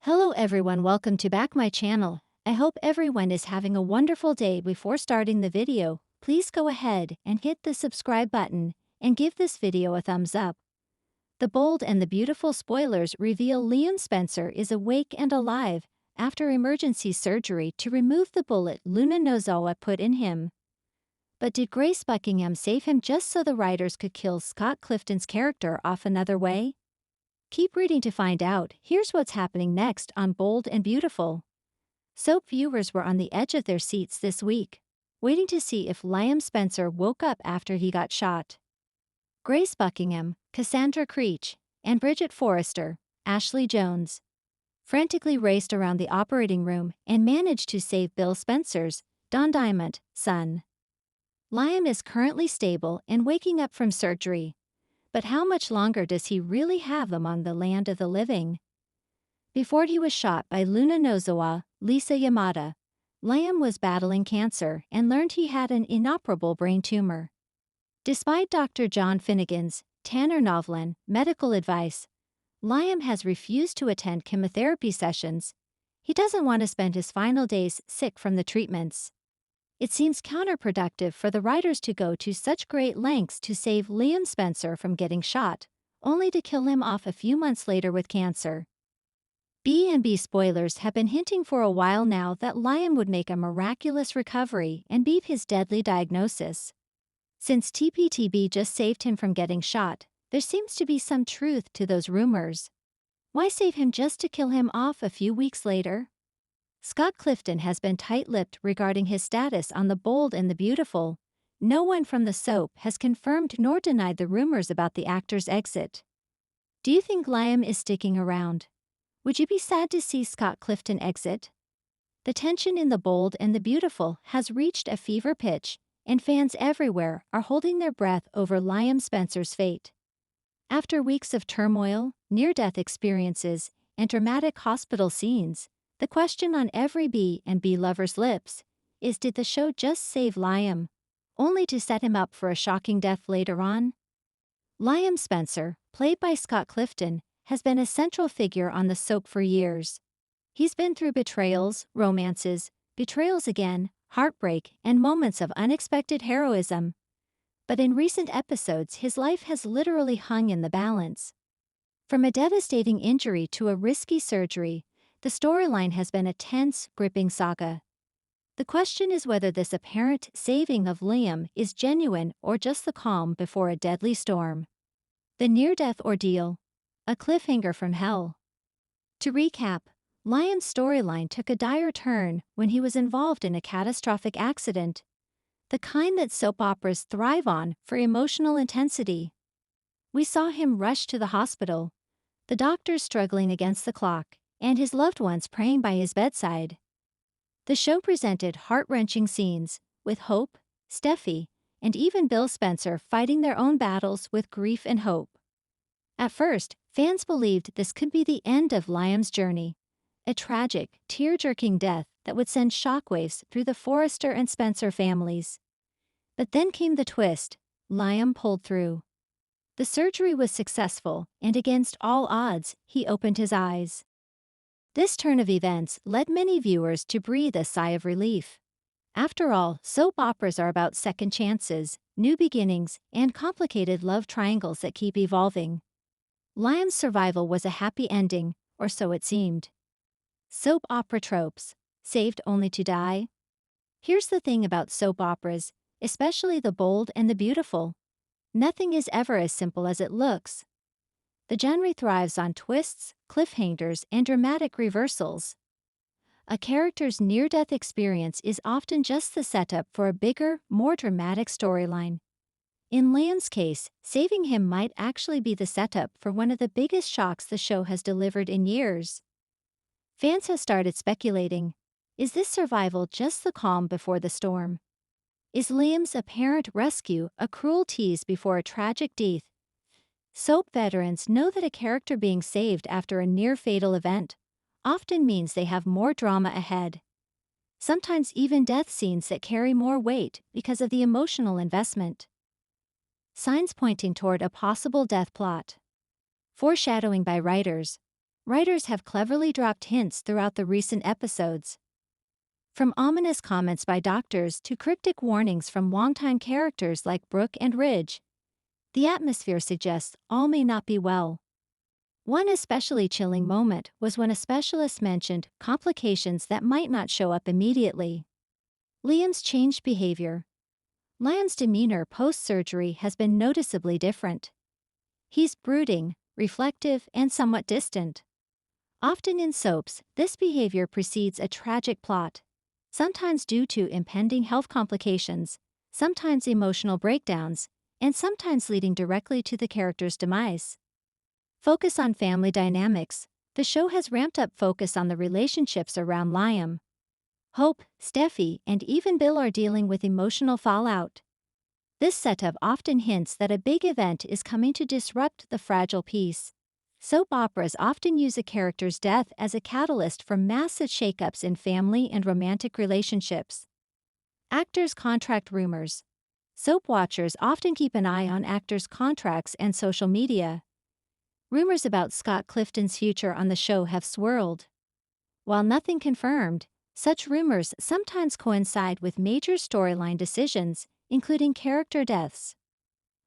Hello everyone, welcome to back my channel. I hope everyone is having a wonderful day. Before starting the video, please go ahead and hit the subscribe button and give this video a thumbs up. The Bold and the Beautiful spoilers reveal Liam Spencer is awake and alive after emergency surgery to remove the bullet Luna Nozawa put in him. But did Grace Buckingham save him just so the writers could kill Scott Clifton's character off another way? Keep reading to find out. Here's what's happening next on Bold and Beautiful. Soap viewers were on the edge of their seats this week, waiting to see if Liam Spencer woke up after he got shot. Grace Buckingham, Cassandra Creech, and Bridget Forrester, Ashley Jones, frantically raced around the operating room and managed to save Bill Spencer's, Don Diamond, son. Liam is currently stable and waking up from surgery. But how much longer does he really have among the land of the living? Before he was shot by Luna Nozawa, Lisa Yamada, Liam was battling cancer and learned he had an inoperable brain tumor. Despite Dr. John Finnegan's, Tanner Novlan, medical advice, Liam has refused to attend chemotherapy sessions. He doesn't want to spend his final days sick from the treatments. It seems counterproductive for the writers to go to such great lengths to save Liam Spencer from getting shot, only to kill him off a few months later with cancer. B&B spoilers have been hinting for a while now that Liam would make a miraculous recovery and beat his deadly diagnosis. Since TPTB just saved him from getting shot, there seems to be some truth to those rumors. Why save him just to kill him off a few weeks later? Scott Clifton has been tight-lipped regarding his status on The Bold and the Beautiful. No one from the soap has confirmed nor denied the rumors about the actor's exit. Do you think Liam is sticking around? Would you be sad to see Scott Clifton exit? The tension in The Bold and the Beautiful has reached a fever pitch, and fans everywhere are holding their breath over Liam Spencer's fate. After weeks of turmoil, near-death experiences, and dramatic hospital scenes, the question on every B&B lover's lips is, did the show just save Liam, only to set him up for a shocking death later on? Liam Spencer, played by Scott Clifton, has been a central figure on the soap for years. He's been through betrayals, romances, betrayals again, heartbreak, and moments of unexpected heroism. But in recent episodes, his life has literally hung in the balance. From a devastating injury to a risky surgery, the storyline has been a tense, gripping saga. The question is whether this apparent saving of Liam is genuine or just the calm before a deadly storm. The near-death ordeal, a cliffhanger from hell. To recap, Liam's storyline took a dire turn when he was involved in a catastrophic accident, the kind that soap operas thrive on for emotional intensity. We saw him rush to the hospital, the doctors struggling against the clock, and his loved ones praying by his bedside. The show presented heart-wrenching scenes, with Hope, Steffi, and even Bill Spencer fighting their own battles with grief and hope. At first, fans believed this could be the end of Liam's journey, a tragic, tear-jerking death that would send shockwaves through the Forrester and Spencer families. But then came the twist. Liam pulled through. The surgery was successful, and against all odds, he opened his eyes. This turn of events led many viewers to breathe a sigh of relief. After all, soap operas are about second chances, new beginnings, and complicated love triangles that keep evolving. Liam's survival was a happy ending, or so it seemed. Soap opera tropes, saved only to die? Here's the thing about soap operas, especially The Bold and the Beautiful. Nothing is ever as simple as it looks. The genre thrives on twists, cliffhangers, and dramatic reversals. A character's near-death experience is often just the setup for a bigger, more dramatic storyline. In Liam's case, saving him might actually be the setup for one of the biggest shocks the show has delivered in years. Fans have started speculating, is this survival just the calm before the storm? Is Liam's apparent rescue a cruel tease before a tragic death? Soap veterans know that a character being saved after a near-fatal event often means they have more drama ahead. Sometimes even death scenes that carry more weight because of the emotional investment. Signs pointing toward a possible death plot. Foreshadowing by writers. Writers have cleverly dropped hints throughout the recent episodes. From ominous comments by doctors to cryptic warnings from longtime characters like Brooke and Ridge, the atmosphere suggests all may not be well. One especially chilling moment was when a specialist mentioned complications that might not show up immediately. Liam's changed behavior. Liam's demeanor post-surgery has been noticeably different. He's brooding, reflective, and somewhat distant. Often in soaps, this behavior precedes a tragic plot, sometimes due to impending health complications, sometimes emotional breakdowns, and sometimes leading directly to the character's demise. Focus on family dynamics. The show has ramped up focus on the relationships around Liam. Hope, Steffy, and even Bill are dealing with emotional fallout. This setup often hints that a big event is coming to disrupt the fragile peace. Soap operas often use a character's death as a catalyst for massive shakeups in family and romantic relationships. Actors' contract rumors. Soap watchers often keep an eye on actors' contracts and social media. Rumors about Scott Clifton's future on the show have swirled. While nothing confirmed, such rumors sometimes coincide with major storyline decisions, including character deaths.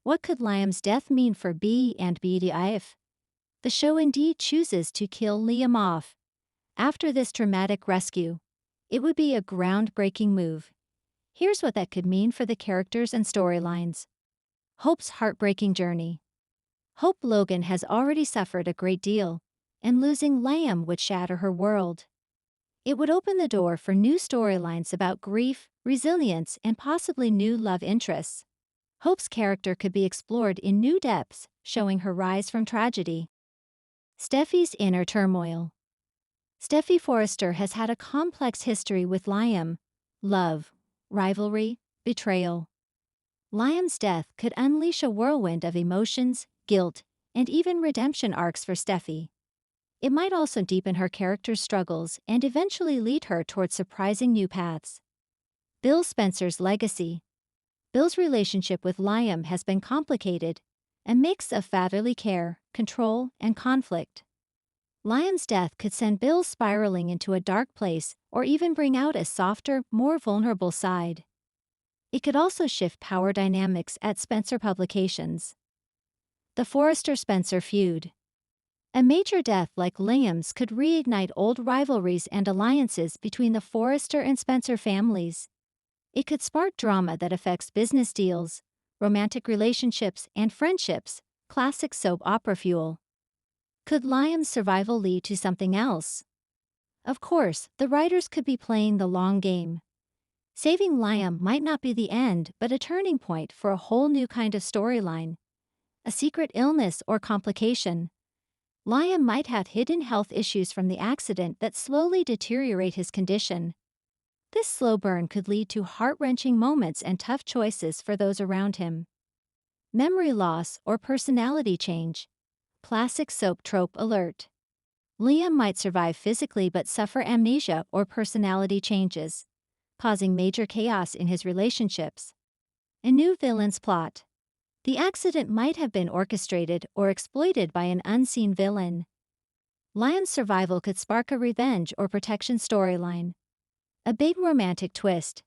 What could Liam's death mean for B and BDIF? The show indeed chooses to kill Liam off. After this dramatic rescue, it would be a groundbreaking move. Here's what that could mean for the characters and storylines. Hope's heartbreaking journey. Hope Logan has already suffered a great deal, and losing Liam would shatter her world. It would open the door for new storylines about grief, resilience, and possibly new love interests. Hope's character could be explored in new depths, showing her rise from tragedy. Steffy's inner turmoil. Steffy Forrester has had a complex history with Liam: love, rivalry, betrayal. Liam's death could unleash a whirlwind of emotions, guilt, and even redemption arcs for Steffy. It might also deepen her character's struggles and eventually lead her towards surprising new paths. Bill Spencer's legacy. Bill's relationship with Liam has been complicated, a mix of fatherly care, control, and conflict. Liam's death could send Bill spiraling into a dark place or even bring out a softer, more vulnerable side. It could also shift power dynamics at Spencer Publications. The Forrester-Spencer feud. A major death like Liam's could reignite old rivalries and alliances between the Forrester and Spencer families. It could spark drama that affects business deals, romantic relationships, and friendships, classic soap opera fuel. Could Liam's survival lead to something else? Of course, the writers could be playing the long game. Saving Liam might not be the end, but a turning point for a whole new kind of storyline. A secret illness or complication. Liam might have hidden health issues from the accident that slowly deteriorate his condition. This slow burn could lead to heart-wrenching moments and tough choices for those around him. Memory loss or personality change. Classic soap trope alert. Liam might survive physically but suffer amnesia or personality changes, causing major chaos in his relationships. A new villain's plot. The accident might have been orchestrated or exploited by an unseen villain. Liam's survival could spark a revenge or protection storyline. A big romantic twist.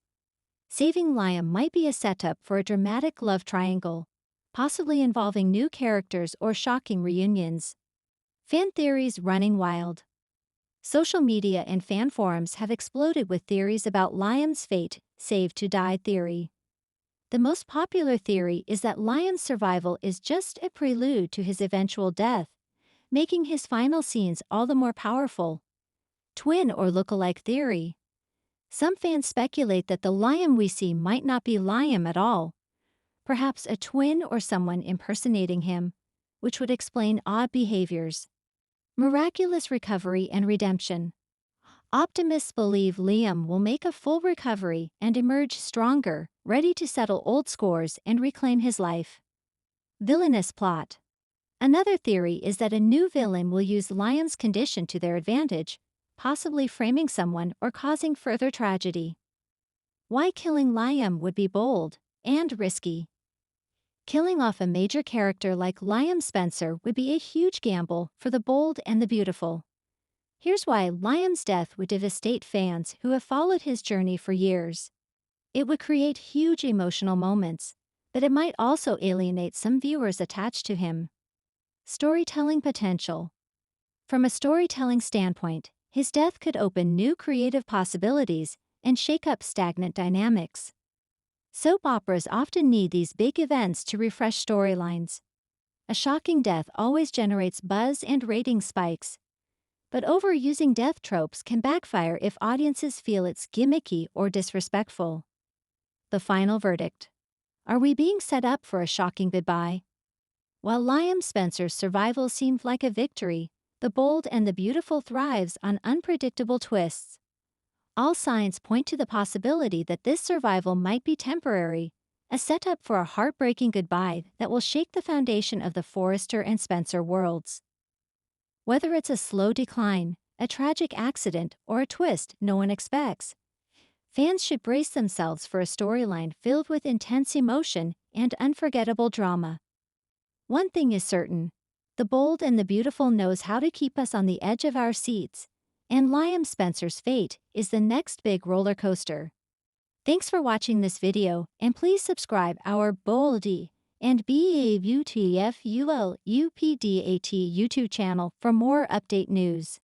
Saving Liam might be a setup for a dramatic love triangle, possibly involving new characters or shocking reunions. Fan theories running wild. Social media and fan forums have exploded with theories about Liam's fate, saved to die theory. The most popular theory is that Liam's survival is just a prelude to his eventual death, making his final scenes all the more powerful. Twin or look-alike theory. Some fans speculate that the Liam we see might not be Liam at all, perhaps a twin or someone impersonating him, which would explain odd behaviors. Miraculous recovery and redemption. Optimists believe Liam will make a full recovery and emerge stronger, ready to settle old scores and reclaim his life. Villainous plot. Another theory is that a new villain will use Liam's condition to their advantage, possibly framing someone or causing further tragedy. Why killing Liam would be bold and risky. Killing off a major character like Liam Spencer would be a huge gamble for the bold and the beautiful. Here's why Liam's death would devastate fans who have followed his journey for years. It would create huge emotional moments, but it might also alienate some viewers attached to him. Storytelling potential. From a storytelling standpoint, his death could open new creative possibilities and shake up stagnant dynamics. Soap operas often need these big events to refresh storylines. A shocking death always generates buzz and rating spikes. But overusing death tropes can backfire if audiences feel it's gimmicky or disrespectful. The final verdict. Are we being set up for a shocking goodbye? While Liam Spencer's survival seemed like a victory, the bold and the beautiful thrives on unpredictable twists. All signs point to the possibility that this survival might be temporary, a setup for a heartbreaking goodbye that will shake the foundation of the Forrester and Spencer worlds. Whether it's a slow decline, a tragic accident, or a twist no one expects, fans should brace themselves for a storyline filled with intense emotion and unforgettable drama. One thing is certain: the bold and the beautiful knows how to keep us on the edge of our seats, and Liam Spencer's fate is the next big roller coaster. Thanks for watching this video, and please subscribe our Boldy and BAUTFULUPDAT YouTube channel for more update news.